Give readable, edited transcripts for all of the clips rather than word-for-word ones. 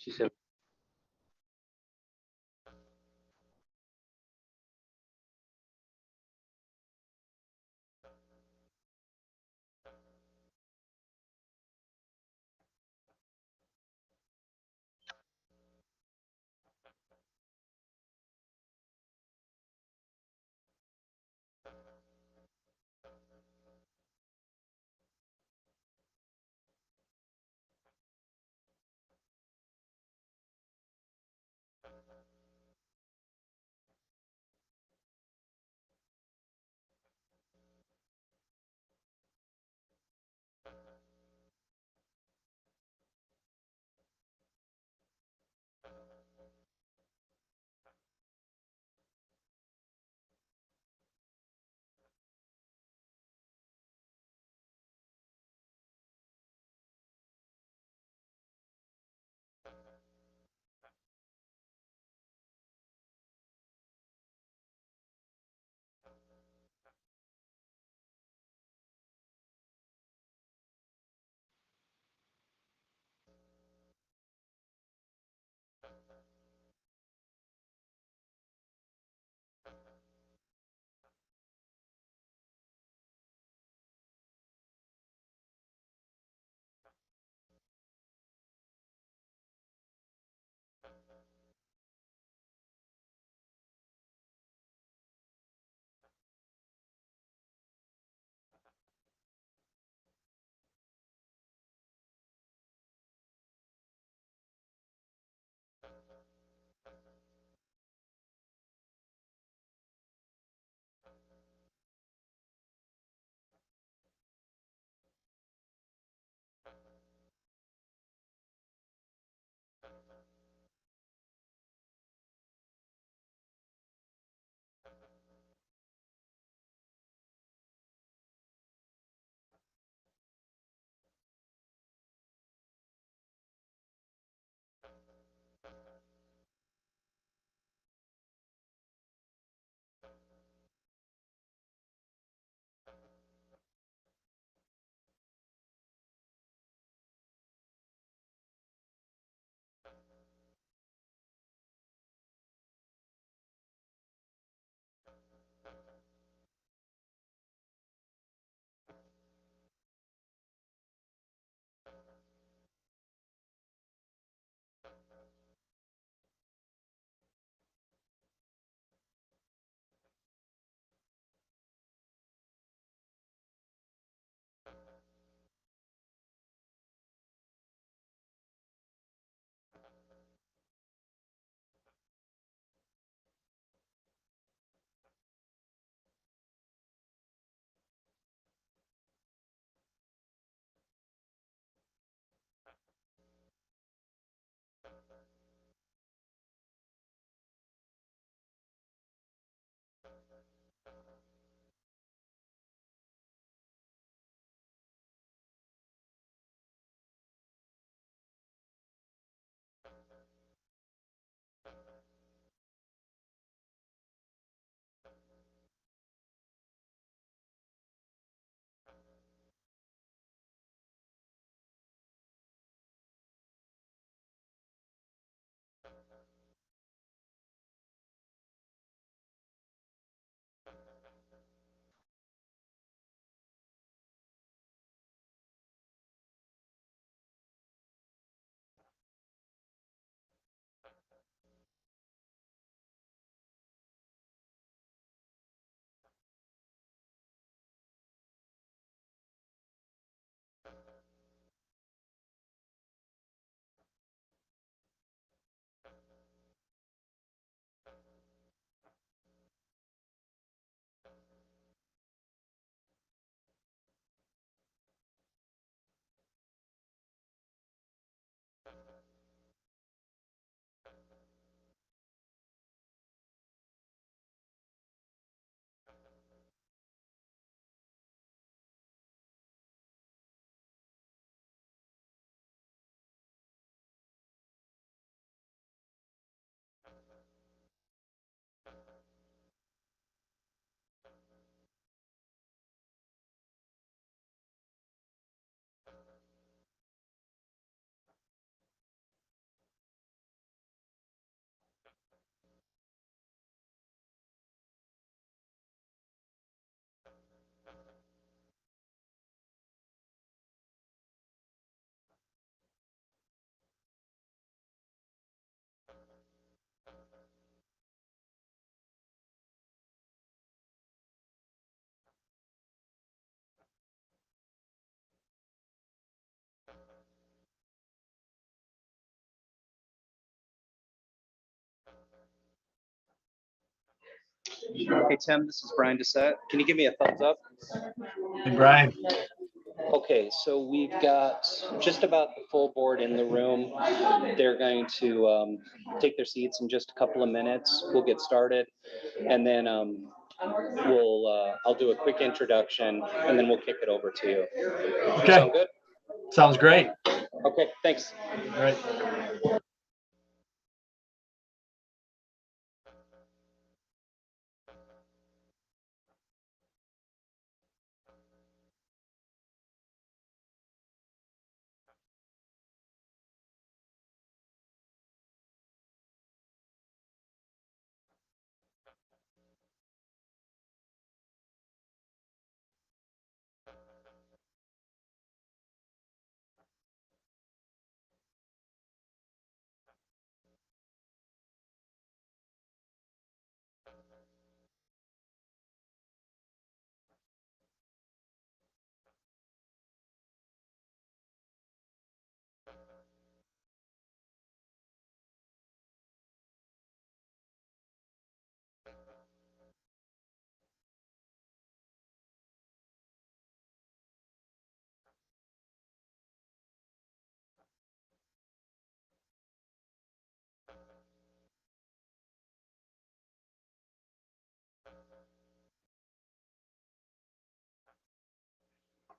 She's a Hey, Tim, this is Brian Doucette. Can you give me a thumbs up? Hey, Brian. Okay, so we've got just about the full board in the room. They're going to take their seats in just a couple of minutes. We'll get started, and then I'll do a quick introduction, and then we'll kick it over to you. Okay. Sound good? Sounds great. Okay, thanks. All right.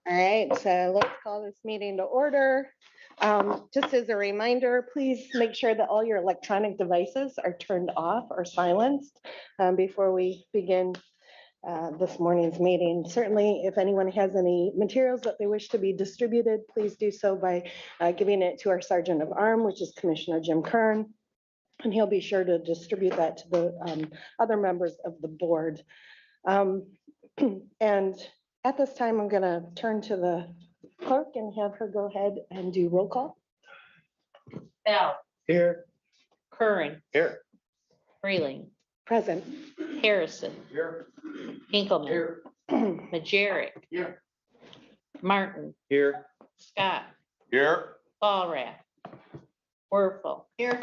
All right, so let's call this meeting to order. Just as a reminder, please make sure that all your electronic devices are turned off or silenced before we begin this morning's meeting. Certainly, if anyone has any materials that they wish to be distributed, please do so by giving it to our Sergeant of Arm, which is Commissioner Jim Kern, and he'll be sure to distribute that to the other members of the board. And at this time, I'm going to turn to the clerk and have her go ahead and do roll call. Bell, Here. Curran, Here. Freeling, Present. Harrison, Here. Hinkleman, Here. Majerick, Here. Martin, Here. Scott, Here. Ballrath, Werfel. Here.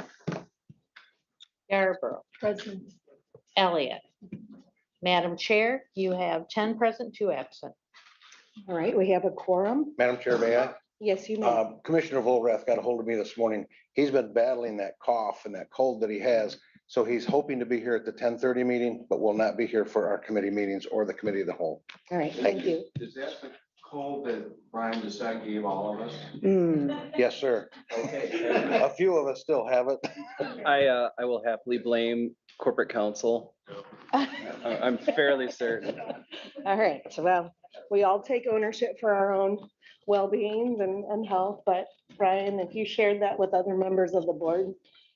Yarborough. Present. Elliott. Madam Chair, you have 10 present, 2 absent. All right, we have a quorum. Madam Chair, may I? Yes, you may. Commissioner Volrath got a hold of me this morning. He's been battling that cough and that cold that he has. So he's hoping to be here at the 10:30 meeting, but will not be here for our committee meetings or the committee of the whole. All right, thank you. Is that the cold that Brian Doucette gave all of us? Yes, sir. A few of us still have it. I will happily blame corporate counsel. I'm fairly certain. All right, so well, we all take ownership for our own well-being and health, but Brian, if you shared that with other members of the board,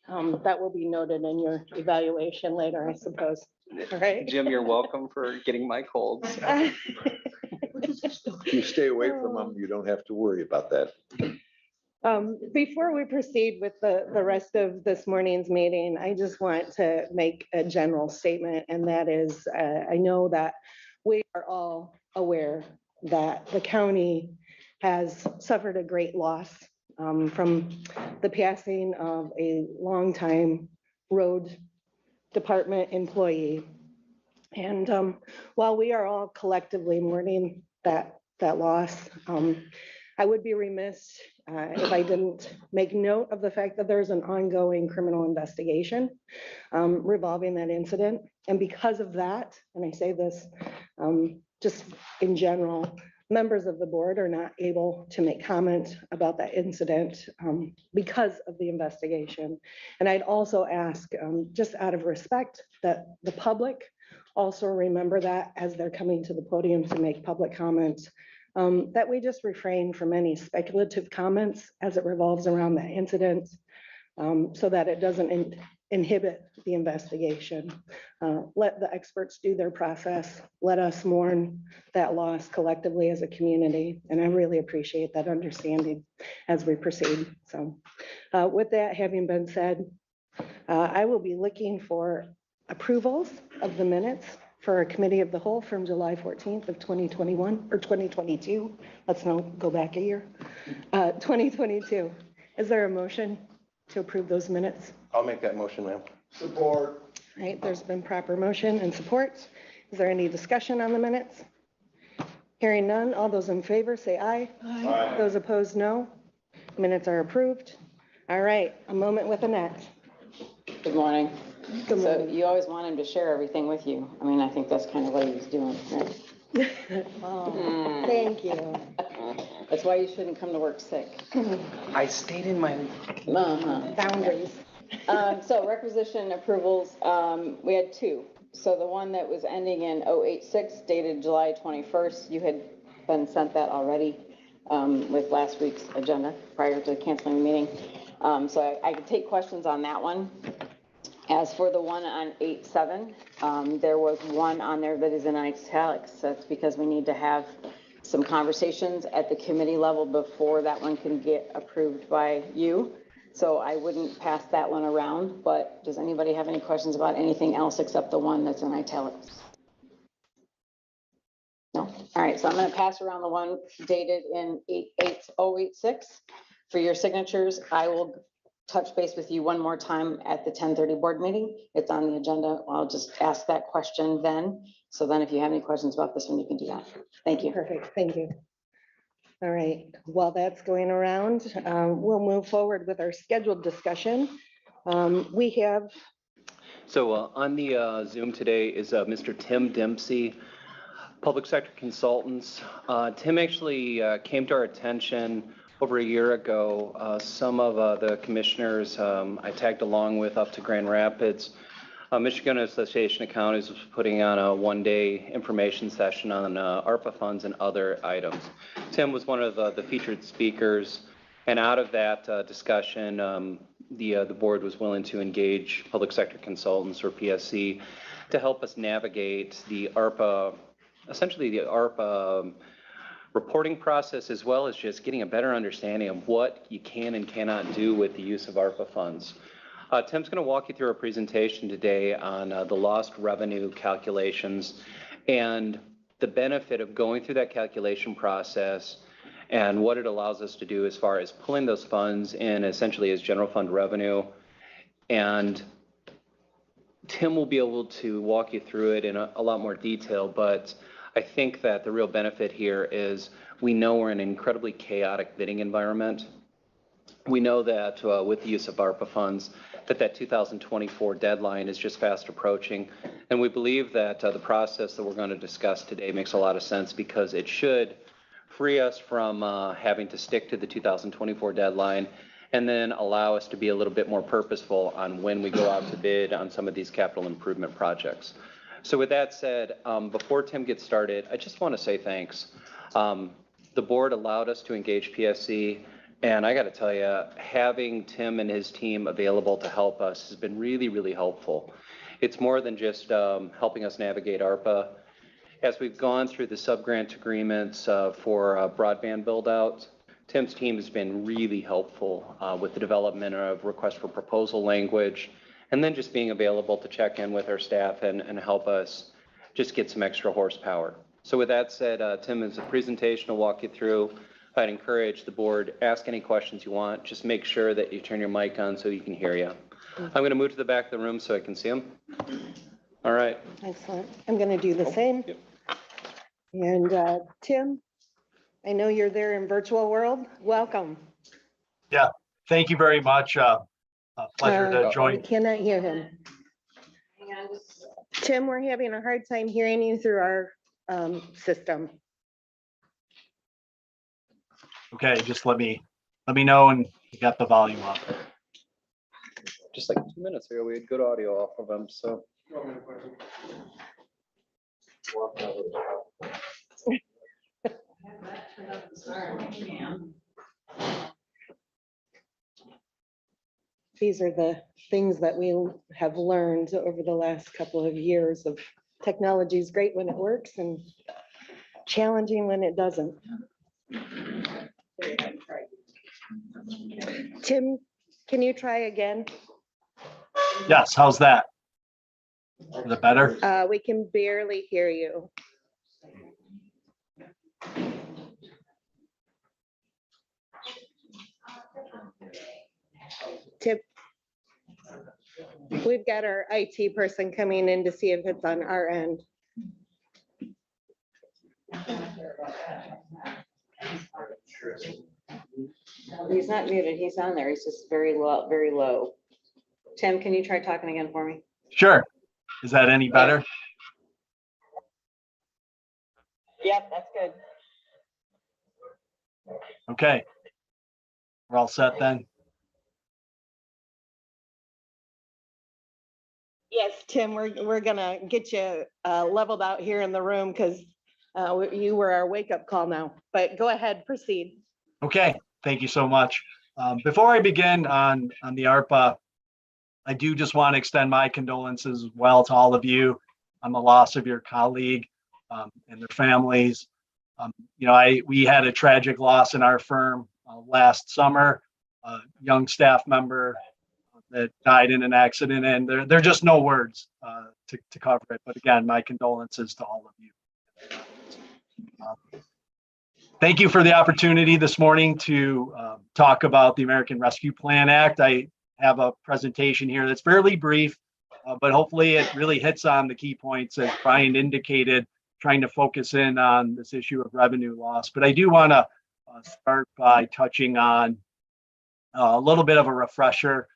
that will be noted in your evaluation later, I suppose. All right. Jim, you're welcome for getting my colds. If you stay away from them, you don't have to worry about that. Before we proceed with the rest of this morning's meeting, I just want to make a general statement, and that is, I know that we are all aware that the county has suffered a great loss from the passing of a longtime road department employee. And while we are all collectively mourning that loss, I would be remiss if I didn't make note of the fact that there's an ongoing criminal investigation revolving that incident. And because of that, and I say this just in general, members of the board are not able to make comment about that incident because of the investigation. And I'd also ask, just out of respect, that the public also remember that as they're coming to the podium to make public comments, that we just refrain from any speculative comments as it revolves around that incident, so that it doesn't inhibit the investigation. Let the experts do their process. Let us mourn that loss collectively as a community. And I really appreciate that understanding as we proceed. So with that having been said, I will be looking for approvals of the minutes for a committee of the whole from July 14th of 2021 or 2022. Let's not go back a year. 2022. Is there a motion to approve those minutes? I'll make that motion, ma'am. Support. All right, there's been proper motion and support. Is there any discussion on the minutes? Hearing none, all those in favor say aye. Aye. Those opposed, no. Minutes are approved. All right, a moment with Annette. Good morning. Good So morning. you always want him to share everything with you. I mean, I think that's kind of what he was doing, right? Oh, thank you. That's why you shouldn't come to work sick. I stayed in my. Uh-huh. Boundaries. So requisition approvals, we had two. So the one that was ending in 086 dated July 21st, you had been sent that already with last week's agenda prior to canceling the meeting. So I could take questions on that one. As for the one on 87, there was one on there that is in italics. That's because we need to have some conversations at the committee level before that one can get approved by you. So I wouldn't pass that one around, but does anybody have any questions about anything else except the one that's in italics? No? All right, so I'm going to pass around the one dated in 086 for your signatures. I will touch base with you one more time at the 10:30 board meeting. It's on the agenda. I'll just ask that question then. So then if you have any questions about this one, you can do that. Thank you. Perfect, thank you. All right, while that's going around, we'll move forward with our scheduled discussion. We have, So on the Zoom today is Mr. Tim Dempsey, Public Sector Consultants. Tim actually came to our attention over a year ago. Some of the commissioners I tagged along with up to Grand Rapids. Michigan Association of Counties was putting on a one-day information session on ARPA funds and other items. Tim was one of the featured speakers, and out of that discussion, the board was willing to engage public sector consultants, or PSC, to help us navigate the ARPA, essentially the ARPA reporting process, as well as just getting a better understanding of what you can and cannot do with the use of ARPA funds. Tim's going to walk you through a presentation today on the lost revenue calculations and the benefit of going through that calculation process and what it allows us to do as far as pulling those funds in essentially as general fund revenue. And Tim will be able to walk you through it in a lot more detail, but I think that the real benefit here is we know we're in an incredibly chaotic bidding environment. We know that with the use of ARPA funds, that 2024 deadline is just fast approaching. And we believe that the process that we're going to discuss today makes a lot of sense because it should free us from having to stick to the 2024 deadline and then allow us to be a little bit more purposeful on when we go out to bid on some of these capital improvement projects. So with that said, before Tim gets started, I just want to say thanks. The board allowed us to engage PSC. And I got to tell you, having Tim and his team available to help us has been really, really helpful. It's more than just helping us navigate ARPA. As we've gone through the subgrant agreements for broadband build out, Tim's team has been really helpful with the development of request for proposal language, and then just being available to check in with our staff and help us just get some extra horsepower. So with that said, Tim has a presentation to walk you through. I'd encourage the board, ask any questions you want. Just make sure that you turn your mic on so you can hear you. I'm going to move to the back of the room so I can see him. All right. excellent. I'm going to do the same. Yep. And Tim, I know you're there in virtual world. Welcome. Yeah, thank you very much. A pleasure to We join. cannot hear him. Tim, we're having a hard time hearing you through our system. Okay, just let me know when you got the volume up. Just like 2 minutes ago, we had good audio off of them, so. These are the things that we have learned over the last couple of years of technology is great when it works and challenging when it doesn't. Tim, can you try again? Yes, how's that? Is it better? We can barely hear you. Tim, We've got our IT person coming in to see if it's on our end. He's not muted, he's on there, he's just very low, very low. Tim, can you try talking again for me? Sure. Is that any better? Yep, that's good. Okay. We're all set then? Yes, Tim, we're gonna get you leveled out here in the room because you were our wake-up call now, but go ahead, proceed. Okay, thank you so much. Before I begin on the ARPA, I do just want to extend my condolences as well to all of you on the loss of your colleague and their families. We had a tragic loss in our firm last summer, a young staff member that died in an accident, and there are just no words to cover it. But again, my condolences to all of you. Thank you for the opportunity this morning to talk about the American Rescue Plan Act. I have a presentation here that's fairly brief, but hopefully it really hits on the key points as Brian indicated, trying to focus in on this issue of revenue loss. But I do want to start by touching on a little bit of a refresher.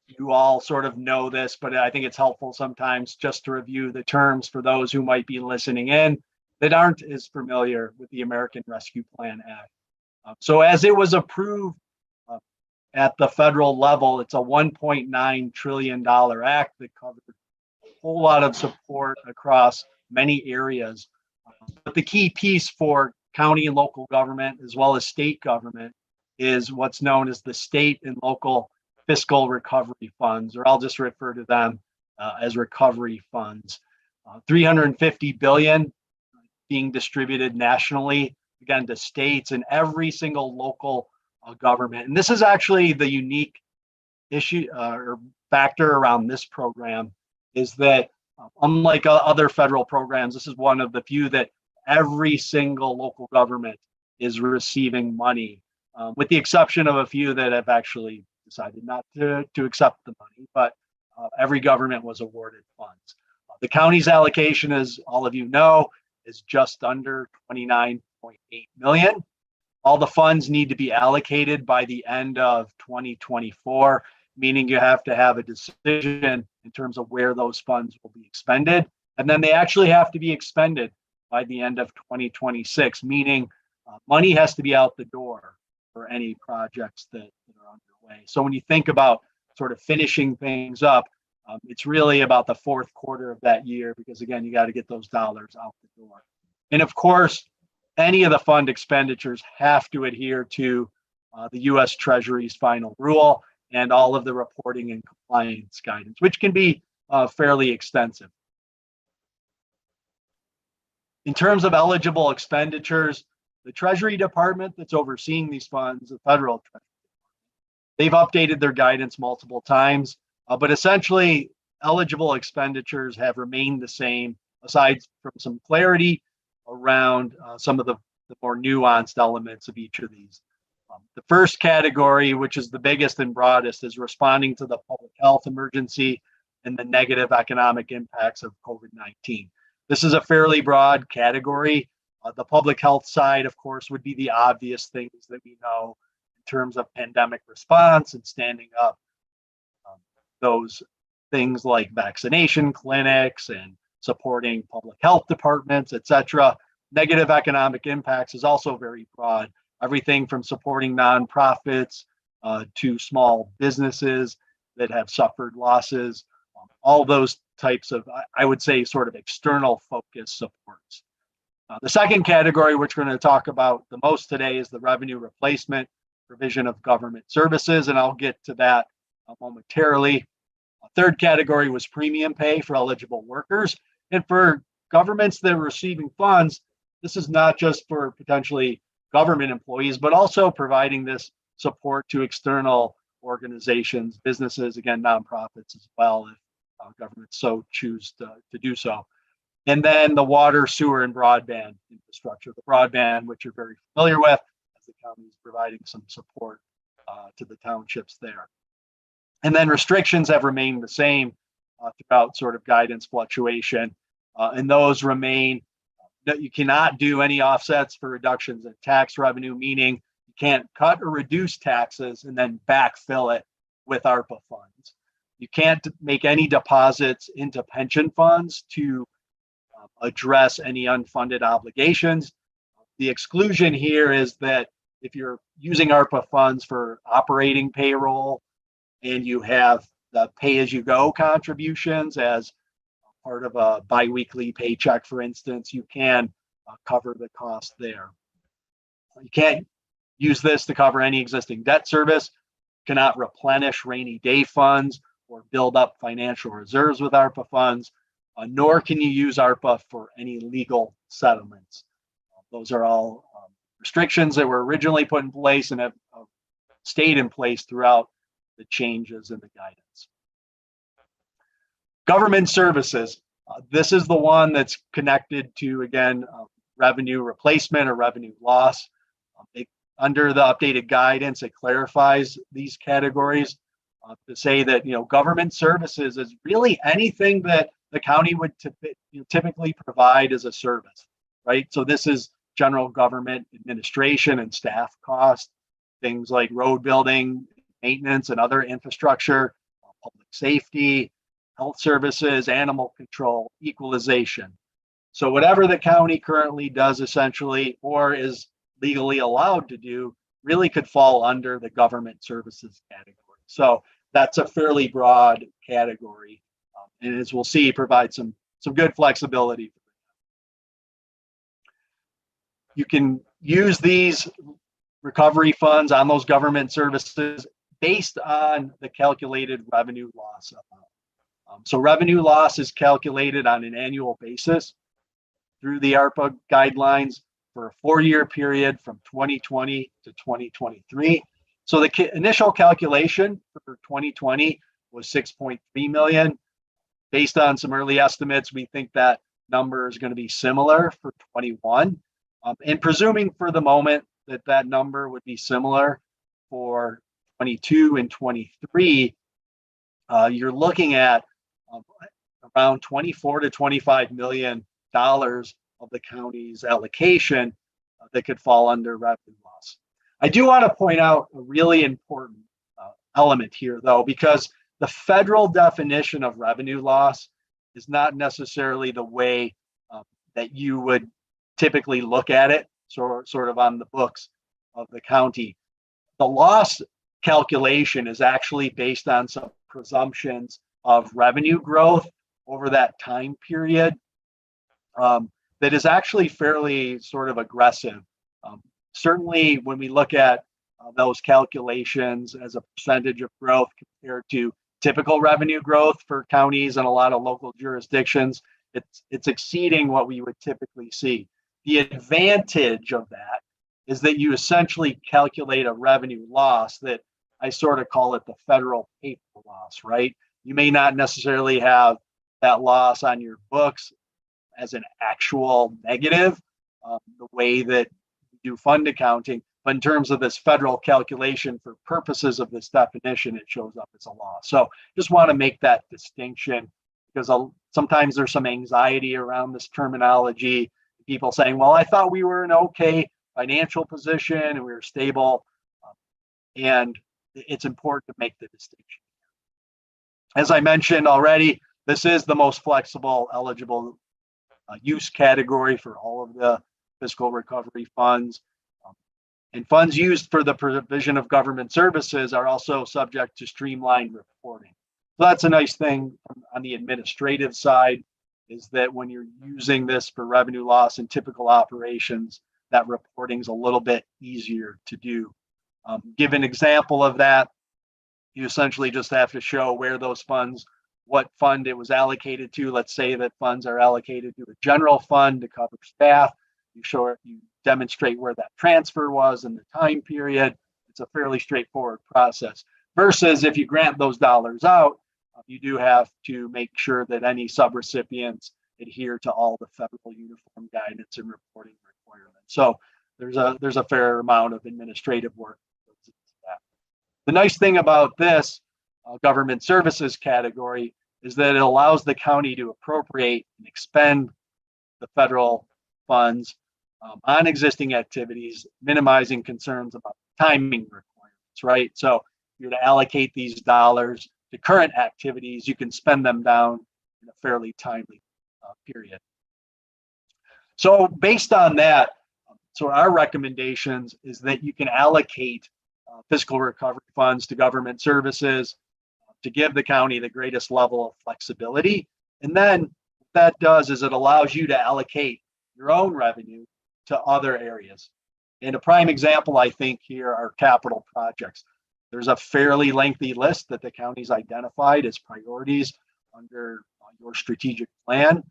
You all sort of know this, but I think it's helpful sometimes just to review the terms for those who might be listening in that aren't as familiar with the American Rescue Plan Act. So as it was approved at the federal level, it's a $1.9 trillion act that covered a whole lot of support across many areas. But the key piece for county and local government, as well as state government, is what's known as the state and local fiscal recovery funds, or I'll just refer to them as recovery funds. 350 billion being distributed nationally, again, to states and every single local government. And this is actually the unique issue or factor around this program is that unlike other federal programs, this is one of the few that every single local government is receiving money, with the exception of a few that have actually decided not to accept the money, but every government was awarded funds. The county's allocation, as all of you know, is just under 29.8 million. All the funds need to be allocated by the end of 2024, meaning you have to have a decision in terms of where those funds will be expended. And then they actually have to be expended by the end of 2026, meaning money has to be out the door for any projects that are underway. So when you think about sort of finishing things up, it's really about the fourth quarter of that year, because again, you got to get those dollars out the door. And of course, any of the fund expenditures have to adhere to the US Treasury's final rule and all of the reporting and compliance guidance, which can be fairly extensive. In terms of eligible expenditures, the Treasury Department that's overseeing these funds, the federal Treasury, they've updated their guidance multiple times, but essentially eligible expenditures have remained the same, aside from some clarity around some of the more nuanced elements of each of these. The first category, which is the biggest and broadest, is responding to the public health emergency and the negative economic impacts of COVID-19. This is a fairly broad category. The public health side, of course, would be the obvious things that we know in terms of pandemic response and standing up those things like vaccination clinics and supporting public health departments, et cetera. Negative economic impacts is also very broad. Everything from supporting nonprofits to small businesses that have suffered losses, all those types of, I would say, sort of external focus supports. The second category, which we're going to talk about the most today, is the revenue replacement provision of government services, and I'll get to that momentarily. A third category was premium pay for eligible workers. And for governments that are receiving funds, this is not just for potentially government employees, but also providing this support to external organizations, businesses, again, nonprofits as well, if governments so choose to do so. And then the water, sewer, and broadband infrastructure. The broadband, which you're very familiar with, as the county is providing some support to the townships there. And then restrictions have remained the same throughout sort of guidance fluctuation. And those remain that you cannot do any offsets for reductions in tax revenue, meaning you can't cut or reduce taxes and then backfill it with ARPA funds. You can't make any deposits into pension funds to address any unfunded obligations. The exclusion here is that if you're using ARPA funds for operating payroll and you have the pay-as-you-go contributions as part of a biweekly paycheck, for instance, you can cover the cost there. You can't use this to cover any existing debt service, cannot replenish rainy day funds or build up financial reserves with ARPA funds, nor can you use ARPA for any legal settlements. Those are all restrictions that were originally put in place and have stayed in place throughout the changes in the guidance. Government services. This is the one that's connected to, again, revenue replacement or revenue loss. Under the updated guidance, it clarifies these categories to say that, government services is really anything that the county would typically provide as a service, right? So this is general government administration and staff costs, things like road building, maintenance and other infrastructure, public safety, health services, animal control, equalization. So whatever the county currently does essentially, or is legally allowed to do, really could fall under the government services category. So that's a fairly broad category. And as we'll see, provides some good flexibility. You can use these recovery funds on those government services based on the calculated revenue loss amount. So revenue loss is calculated on an annual basis through the ARPA guidelines for a 4-year period from 2020 to 2023. So the initial calculation for 2020 was 6.3 million. Based on some early estimates, we think that number is going to be similar for 21. And presuming for the moment that that number would be similar for 22 and 23, you're looking at around 24 to 25 million dollars of the county's allocation that could fall under revenue loss. I do want to point out a really important element here, though, because the federal definition of revenue loss is not necessarily the way that you would typically look at it, sort of on the books of the county. The loss calculation is actually based on some presumptions of revenue growth over that time period that is actually fairly sort of aggressive. Certainly when we look at those calculations as a percentage of growth compared to typical revenue growth for counties and a lot of local jurisdictions, it's exceeding what we would typically see. The advantage of that is that you essentially calculate a revenue loss that I sort of call it the federal paper loss, right? You may not necessarily have that loss on your books as an actual negative, the way that you do fund accounting, but in terms of this federal calculation for purposes of this definition, it shows up as a loss. So just want to make that distinction because sometimes there's some anxiety around this terminology. People saying, well, I thought we were in an okay financial position and we were stable. And it's important to make the distinction. As I mentioned already, this is the most flexible eligible use category for all of the fiscal recovery funds. And funds used for the provision of government services are also subject to streamlined reporting. So that's a nice thing on the administrative side, is that when you're using this for revenue loss and typical operations, that reporting is a little bit easier to do. Give an example of that. You essentially just have to show where those funds, what fund it was allocated to. Let's say that funds are allocated to a general fund to cover staff. You demonstrate where that transfer was in the time period. It's a fairly straightforward process. Versus if you grant those dollars out, you do have to make sure that any subrecipients adhere to all the federal uniform guidance and reporting requirements. So there's a fair amount of administrative work that goes into that. The nice thing about this government services category is that it allows the county to appropriate and expend the federal funds on existing activities, minimizing concerns about timing requirements, right? So if you're to allocate these dollars to current activities, you can spend them down in a fairly timely period. So based on that, so our recommendations is that you can allocate fiscal recovery funds to government services to give the county the greatest level of flexibility. And then what that does is it allows you to allocate your own revenue to other areas. And a prime example, I think, here are capital projects. There's a fairly lengthy list that the county's identified as priorities under your strategic plan.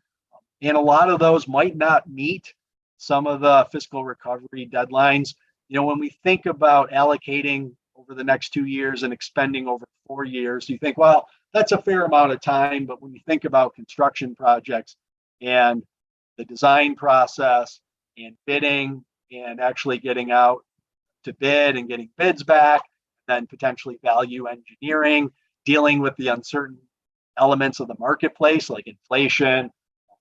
And a lot of those might not meet some of the fiscal recovery deadlines. You know, when we think about allocating over the next 2 years and expending over 4 years, you think, well, that's a fair amount of time. But when you think about construction projects and the design process and bidding and actually getting out to bid and getting bids back, then potentially value engineering, dealing with the uncertain elements of the marketplace like inflation,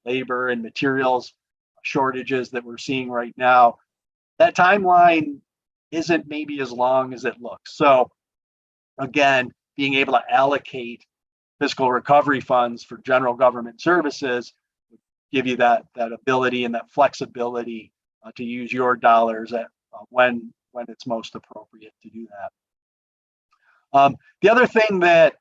labor and materials shortages that we're seeing right now, that timeline isn't maybe as long as it looks. So again, being able to allocate fiscal recovery funds for general government services would give you that ability and that flexibility to use your dollars at when it's most appropriate to do that. The other thing that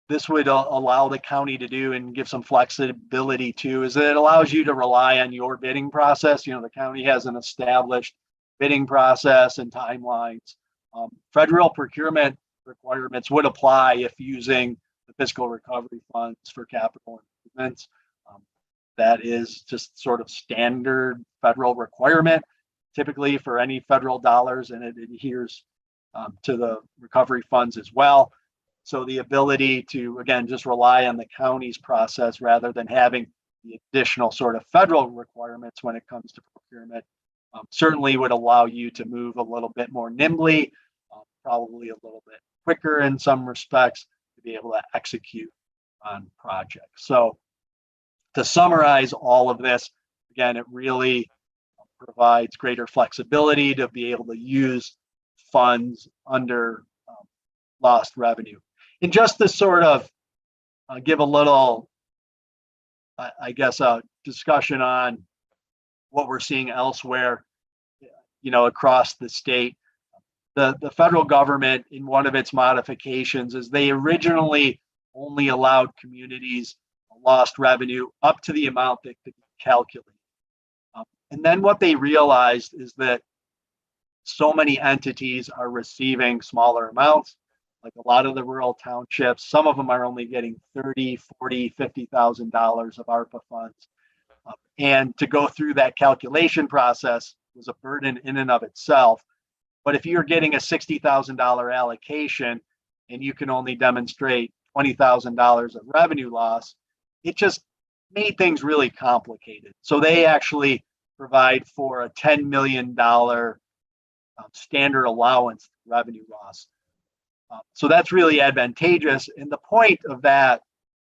this would allow the county to do and give some flexibility to is that it allows you to rely on your bidding process. You know, the county has an established bidding process and timelines. Federal procurement requirements would apply if using the fiscal recovery funds for capital improvements. That is just sort of standard federal requirement, typically for any federal dollars, and it adheres to the recovery funds as well. So the ability to, again, just rely on the county's process rather than having the additional sort of federal requirements when it comes to procurement certainly would allow you to move a little bit more nimbly, probably a little bit quicker in some respects to be able to execute on projects. So to summarize all of this, again, it really provides greater flexibility to be able to use funds under lost revenue. And just to sort of give a little, I guess, a discussion on what we're seeing elsewhere, you know, across the state. The federal government, in one of its modifications, is they originally only allowed communities lost revenue up to the amount that could be calculated. And then what they realized is that so many entities are receiving smaller amounts, like a lot of the rural townships. Some of them are only getting $30,000, $40,000, $50,000 of ARPA funds. And to go through that calculation process was a burden in and of itself. But if you're getting a $60,000 allocation and you can only demonstrate $20,000 of revenue loss, it just made things really complicated. So they actually provide for a $10 million standard allowance revenue loss. So that's really advantageous. And the point of that,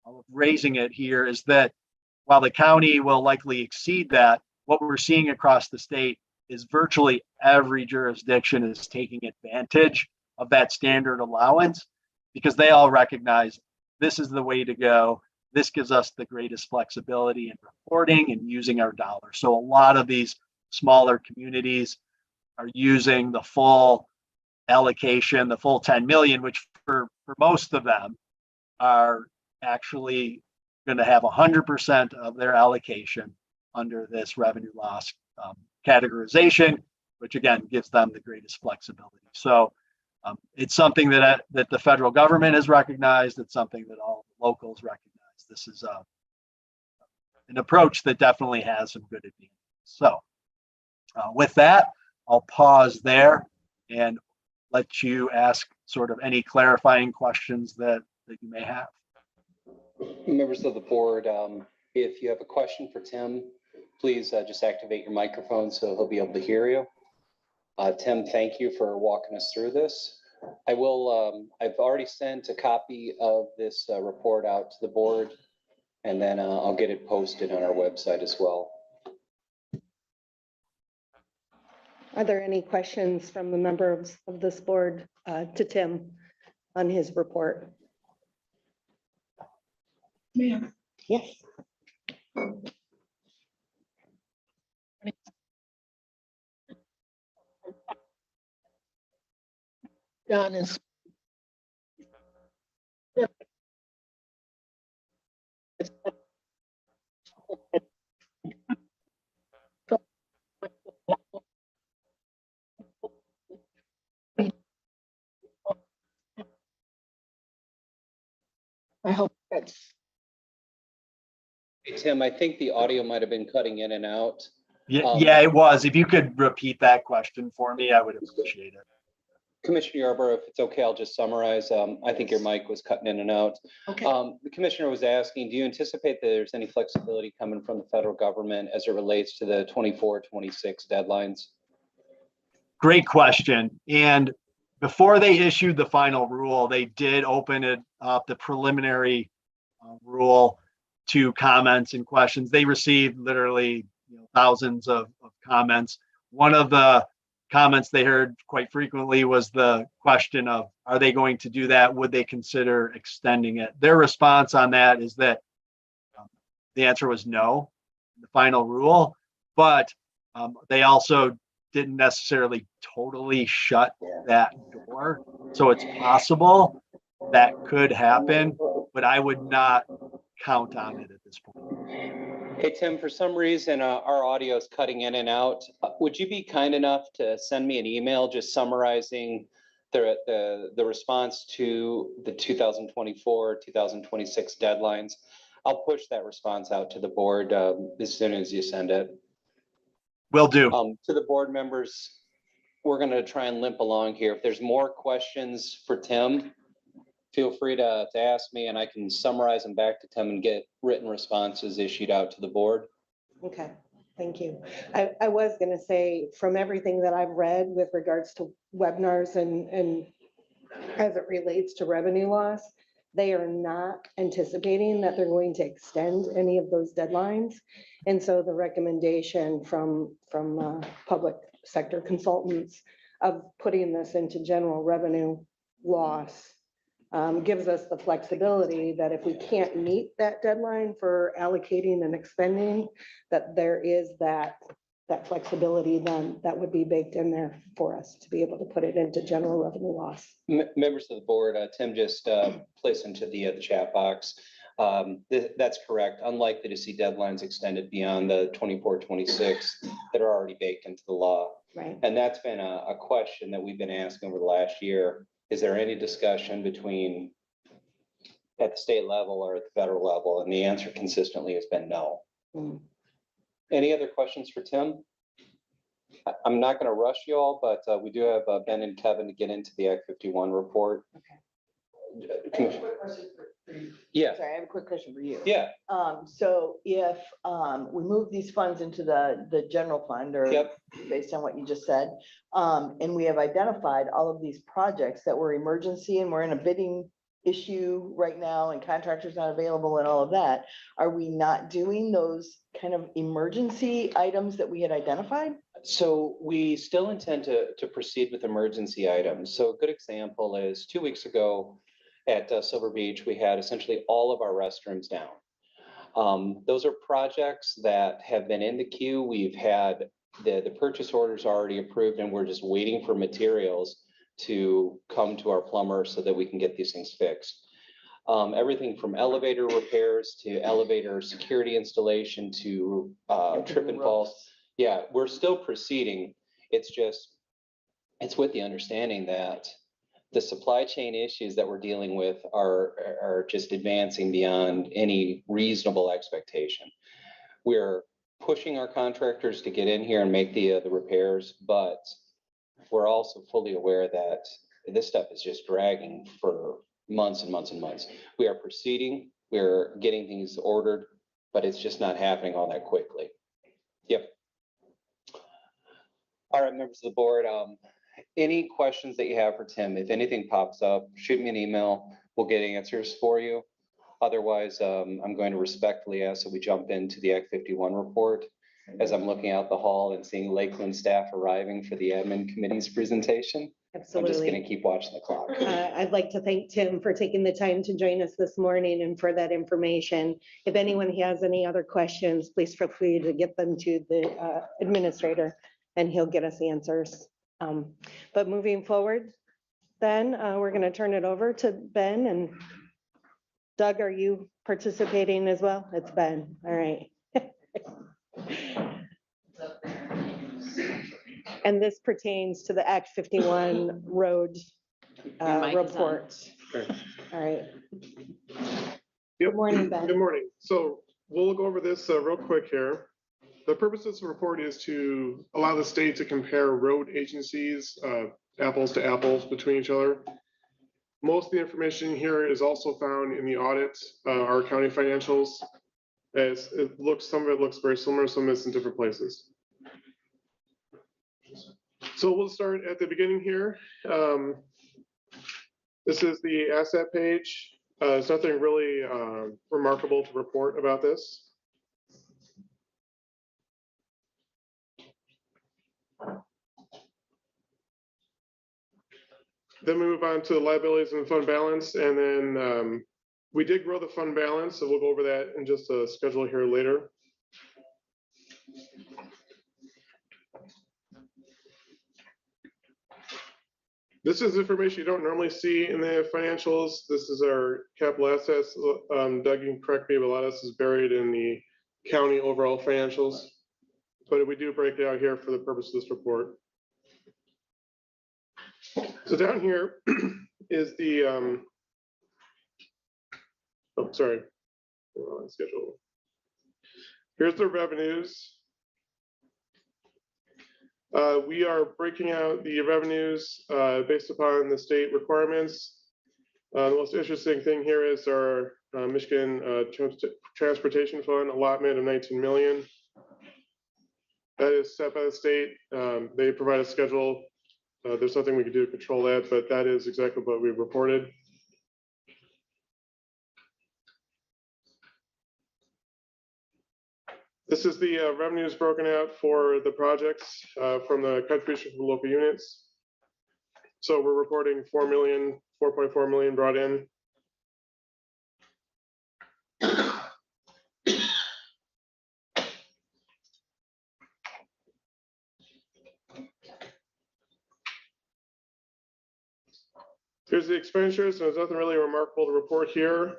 of raising it here, is that while the county will likely exceed that, what we're seeing across the state is virtually every jurisdiction is taking advantage of that standard allowance because they all recognize this is the way to go. This gives us the greatest flexibility in reporting and using our dollars. So a lot of these smaller communities are using the full allocation, the full 10 million, which for most of them are actually going to have 100% of their allocation under this revenue loss categorization, which again gives them the greatest flexibility. So it's something that the federal government has recognized. It's something that all locals recognize. This is an approach that definitely has some good advantages. So with that, I'll pause there and let you ask sort of any clarifying questions that you may have. Members of the board, if you have a question for Tim, please just activate your microphone so he'll be able to hear you. Tim, thank you for walking us through this. I will, I've already sent a copy of this report out to the board, and then I'll get it posted on our website as well. Are there any questions from the members of this board to Tim on his report? Ma'am. Yes. John is. I hope that's. Hey, Tim, I think the audio might have been cutting in and out. Yeah, it was. If you could repeat that question for me, I would appreciate it. Commissioner Yarborough, if it's okay, I'll just summarize. I think your mic was cutting in and out. Okay. The commissioner was asking, do you anticipate that there's any flexibility coming from the federal government as it relates to the 24-26 deadlines? Great question. And before they issued the final rule, they did open it up, the preliminary rule, to comments and questions. They received literally thousands of comments. One of the comments they heard quite frequently was the question of, are they going to do that? Would they consider extending it? Their response on that is that the answer was no, the final rule, but they also didn't necessarily totally shut that door. So it's possible that could happen, but I would not count on it at this point. Hey, Tim, for some reason, our audio is cutting in and out. Would you be kind enough to send me an email just summarizing the response to the 2024, 2026 deadlines? I'll push that response out to the board as soon as you send it. Will do. To the board members, we're going to try and limp along here. If there's more questions for Tim, feel free to ask me and I can summarize them back to Tim and get written responses issued out to the board. Okay, thank you. I was going to say, from everything that I've read with regards to webinars and as it relates to revenue loss, they are not anticipating that they're going to extend any of those deadlines. And so the recommendation from public sector consultants of putting this into general revenue loss gives us the flexibility that if we can't meet that deadline for allocating and expending, that there is that flexibility then that would be baked in there for us to be able to put it into general revenue loss. Members of the board, Tim just placed into the chat box. That's correct. Unlikely to see deadlines extended beyond the 24-26 that are already baked into the law. Right. And that's been a question that we've been asking over the last year. Is there any discussion between at the state level or at the federal level? And the answer consistently has been no. Any other questions for Tim? I'm not going to rush you all, but we do have Ben and Kevin to get into the Act 51 report. Okay. Yeah. Sorry, I have a quick question for you. Yeah. So if we move these funds into the general fund, or Yep. based on what you just said, and we have identified all of these projects that were emergency and we're in a bidding issue right now and contractors not available and all of that, are we not doing those kind of emergency items that we had identified? So we still intend to proceed with emergency items. So a good example is 2 weeks ago at Silver Beach, we had essentially all of our restrooms down. Those are projects that have been in the queue. We've had the purchase orders already approved and we're just waiting for materials to come to our plumber so that we can get these things fixed. Everything from elevator repairs to elevator security installation to trip and falls. Yeah, we're still proceeding. It's with the understanding that the supply chain issues that we're dealing with are just advancing beyond any reasonable expectation. We're pushing our contractors to get in here and make the repairs, but we're also fully aware that this stuff is just dragging for months and months and months. We are proceeding, we're getting things ordered, but it's just not happening all that quickly. Yep. All right, members of the board, any questions that you have for Tim, if anything pops up, shoot me an email. We'll get answers for you. Otherwise, I'm going to respectfully ask that we jump into the Act 51 report as I'm looking out the hall and seeing Lakeland staff arriving for the admin committee's presentation. I'm just going to Absolutely. keep watching the clock. I'd like to thank Tim for taking the time to join us this morning and for that information. If anyone has any other questions, please feel free to get them to the administrator and he'll get us answers. But moving forward, then we're going to turn it over to Ben. And Doug, are you participating as well? It's Ben. All right. And this pertains to the Act 51 road report. All right. Yep. Good morning, Ben. Good morning. So we'll go over this real quick here. The purpose of this report is to allow the state to compare road agencies, apples to apples between each other. Most of the information here is also found in the audit, our county financials. As it looks, some of it looks very similar, some of it's in different places. So we'll start at the beginning here. This is the asset page. There's nothing really remarkable to report about this. Then we move on to the liabilities and fund balance, and then we did grow the fund balance, so we'll go over that in just a schedule here later. This is information you don't normally see in the financials. This is our capital assets. Doug, you can correct me, but a lot of this is buried in the county overall financials. But we do break it out here for the purpose of this report. So down here is the, oh, sorry, schedule. Here's the revenues. We are breaking out the revenues based upon the state requirements. The most interesting thing here is our Michigan Transportation Fund allotment of 19 million. That is set by the state. They provide a schedule. There's nothing we can do to control that, but that is exactly what we reported. This is the revenues broken out for the projects from the contribution from local units. So we're reporting 4.4 million brought in. Here's the expenditures. So there's nothing really remarkable to report here.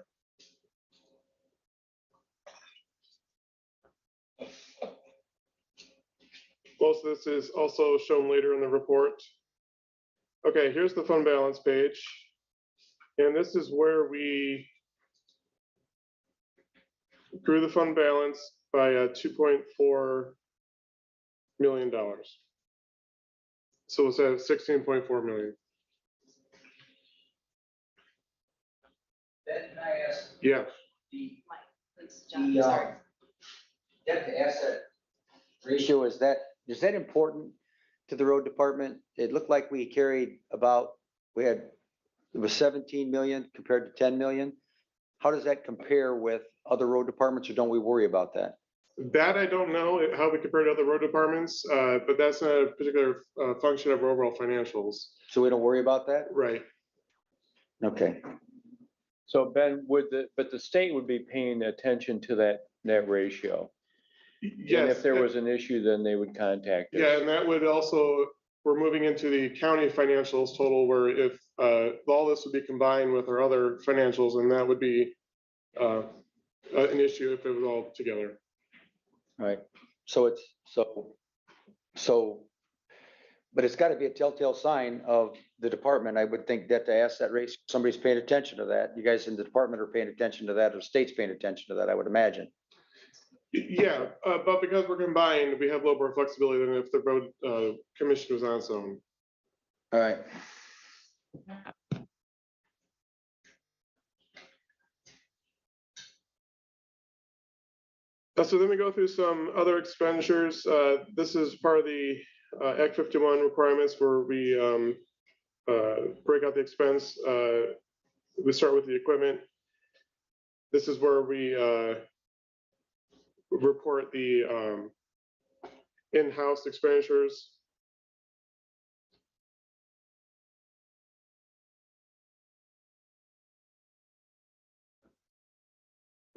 Most of this is also shown later in the report. Okay, here's the fund balance page. And this is where we grew the fund balance by $2.4 million. So it's at 16.4 million. Then can I ask? Yeah. The debt to asset ratio, is that important to the road department? It looked like we carried about, it was 17 million compared to 10 million. How does that compare with other road departments, or don't we worry about that? That I don't know how we compare to other road departments, but that's not a particular function of our overall financials. So we don't worry about that? Right. Okay. So Ben, but the state would be paying attention to that ratio. Yes. And if there was an issue, then they would contact us. Yeah, and that would also, we're moving into the county financials total, where if all this would be combined with our other financials, and that would be an issue if it was all together. Right. So it's but it's got to be a telltale sign of the department. I would think debt to asset ratio, somebody's paying attention to that. You guys in the department are paying attention to that, or the state's paying attention to that, I would imagine. Yeah, but because we're combined, we have a little more flexibility than if the road commission was on its own. All right. So then we go through some other expenditures. This is part of the Act 51 requirements where we break out the expense. We start with the equipment. This is where we report the in-house expenditures.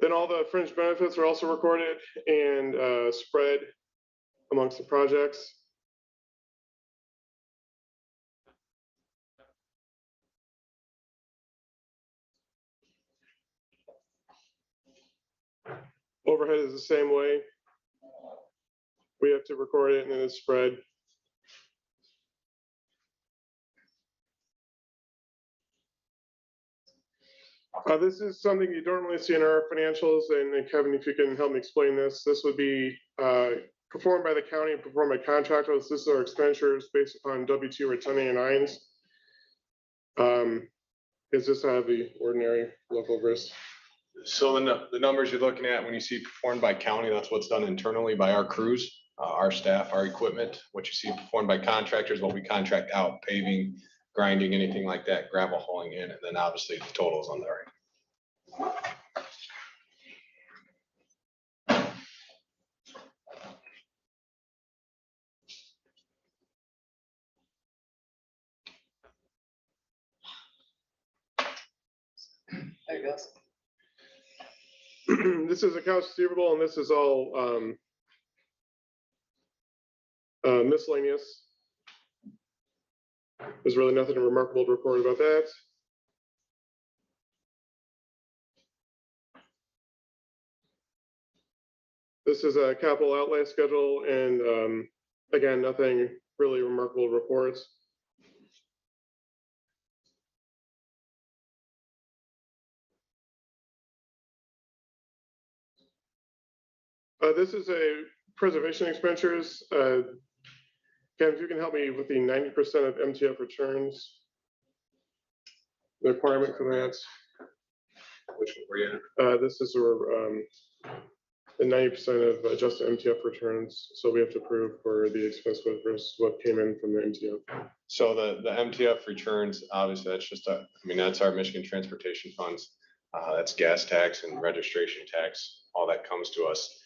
Then all the fringe benefits are also recorded and spread amongst the projects. Overhead is the same way. We have to record it and then it's spread. This is something you don't really see in our financials, and Kevin, if you can help me explain this, this would be performed by the county and performed by contractors. This is our expenditures based upon W-2 or 1099s. Is this out of the ordinary local risk? So the numbers you're looking at when you see performed by county, that's what's done internally by our crews, our staff, our equipment. What you see performed by contractors, what we contract out, paving, grinding, anything like that, gravel hauling in, and then obviously the totals on the right. There you go. This is accounts receivable, and this is all miscellaneous. There's really nothing remarkable to report about that. This is a capital outlay schedule, and again, nothing really remarkable to report. This is a preservation expenditures. Ken, if you can help me with the 90% of MTF returns, the requirement for that. Which one were you in? This is the 90% of adjusted MTF returns. So we have to prove for the expense versus what came in from the MTF. So the MTF returns, obviously, that's just that's our Michigan transportation funds. That's gas tax and registration tax. All that comes to us.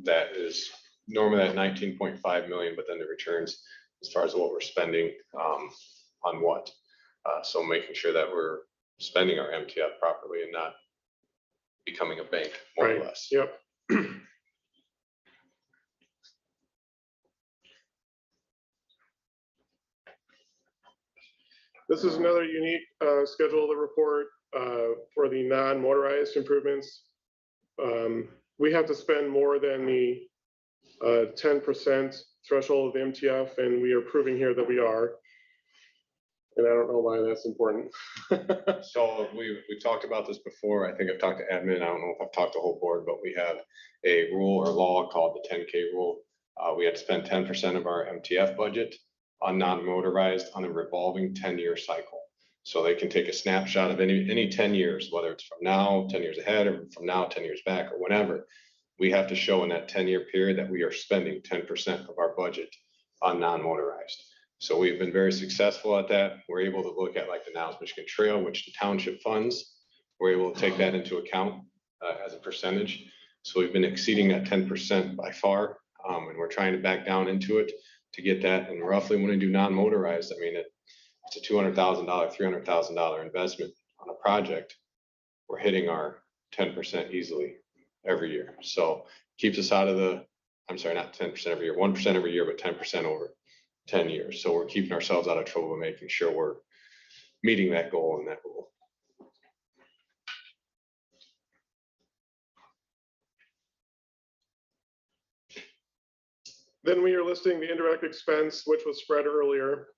That is normally at 19.5 million, but then the returns as far as what we're spending on what. So making sure that we're spending our MTF properly and not becoming a bank, more or less. Yep. This is another unique schedule of the report for the non-motorized improvements. We have to spend more than the 10% threshold of the MTF, and we are proving here that we are. And I don't know why that's important. So we've talked about this before. I think I've talked to admin. I don't know if I've talked to the whole board, but we have a rule or law called the 10K rule. We had to spend 10% of our MTF budget on non-motorized on a revolving 10-year cycle. So they can take a snapshot of any 10 years, whether it's from now, 10 years ahead, or from now, 10 years back, or whenever. We have to show in that 10-year period that we are spending 10% of our budget on non-motorized. So we've been very successful at that. We're able to look at like the Niles Michigan Trail, which the township funds. We're able to take that into account as a percentage. So we've been exceeding that 10% by far, and we're trying to back down into it to get that. And roughly when we do non-motorized, it's a $200,000, $300,000 investment on a project. We're hitting our 10% easily every year. So keeps us out of the, I'm sorry, not 10% every year, 1% every year, but 10% over 10 years. So we're keeping ourselves out of trouble and making sure we're meeting that goal and that rule. Then we are listing the indirect expense, which was spread earlier.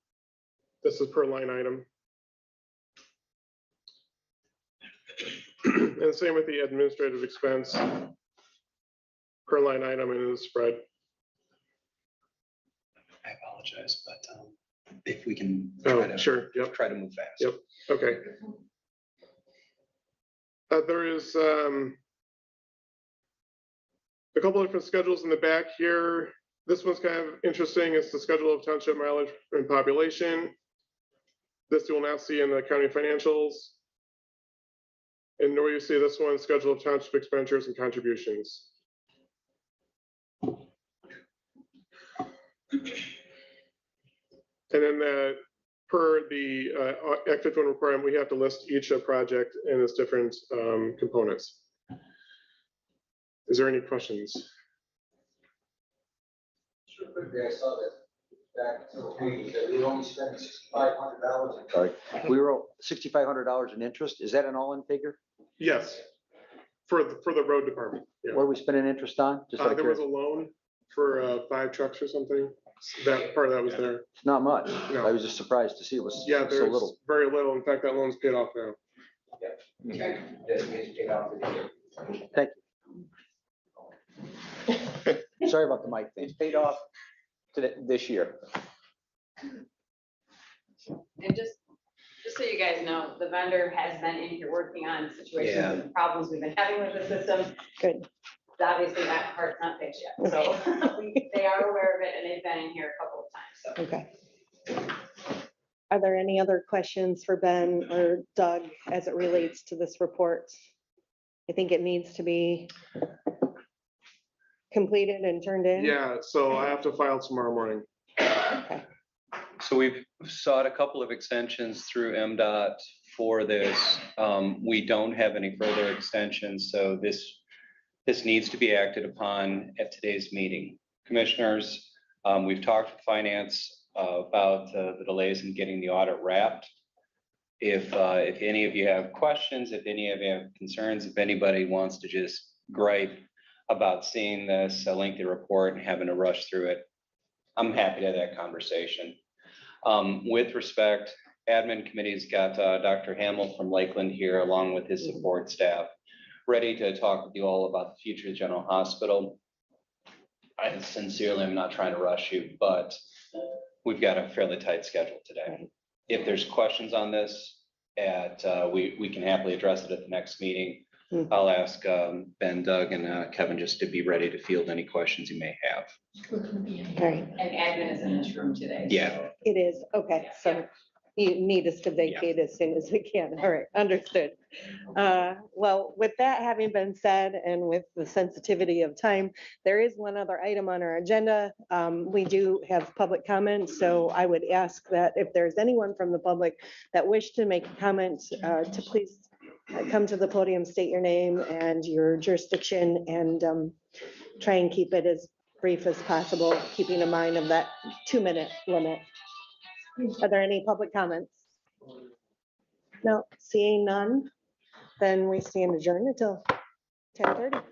This is per line item. And same with the administrative expense per line item and it is spread. I apologize, but if we can sure. Yep. try to move fast. Yep. Okay. There is a couple of different schedules in the back here. This one's kind of interesting. It's the schedule of township mileage and population. This you will not see in the county financials. And nor you see this one, schedule of township expenditures and contributions. And then per the Act 51 requirement, we have to list each project and its different components. Is there any questions? I saw that back to the page that we only spent $6,500. Sorry, we wrote $6,500 in interest. Is that an all-in figure? Yes, for the road department. Yeah. What are we spending interest on? Just out of There was a curiosity. loan for 5 trucks or something. That part of that was there. It's not much. No. I was just surprised to see it was Yeah, so there's little. very little. In fact, that loan's paid off now. Thank you. Sorry about the mic thing. Paid off this year. And just so you guys know, the vendor has been in here working on situations and problems we've been having with the system. Good. Obviously, that part's not fixed yet, so they are aware of it and they've been in here a couple of times, so. Okay. Are there any other questions for Ben or Doug as it relates to this report? I think it needs to be completed and turned in. Yeah, so I have to file tomorrow morning. Okay. So we've sought a couple of extensions through MDOT for this. We don't have any further extensions, so this needs to be acted upon at today's meeting. Commissioners, we've talked with finance about the delays in getting the audit wrapped. If any of you have questions, if any of you have concerns, if anybody wants to just gripe about seeing this lengthy report and having to rush through it, I'm happy to have that conversation. With respect, admin committee's got Dr. Hamill from Lakeland here, along with his support staff, ready to talk with you all about the future of General Hospital. I sincerely am not trying to rush you, but we've got a fairly tight schedule today. If there's questions on this, we can happily address it at the next meeting. I'll ask Ben, Doug, and Kevin just to be ready to field any questions you may have. All right. And admin is in this room today. Yeah. It is. Okay. So you need us to vacate as soon as we can. All right. Understood. Well, with that having been said, and with the sensitivity of time, there is one other item on our agenda. We do have public comments, so I would ask that if there's anyone from the public that wish to make a comment, to please come to the podium, state your name and your jurisdiction, and try and keep it as brief as possible, keeping in mind of that 2-minute limit. Are there any public comments? No, seeing none, then we stand adjourned until 10:30.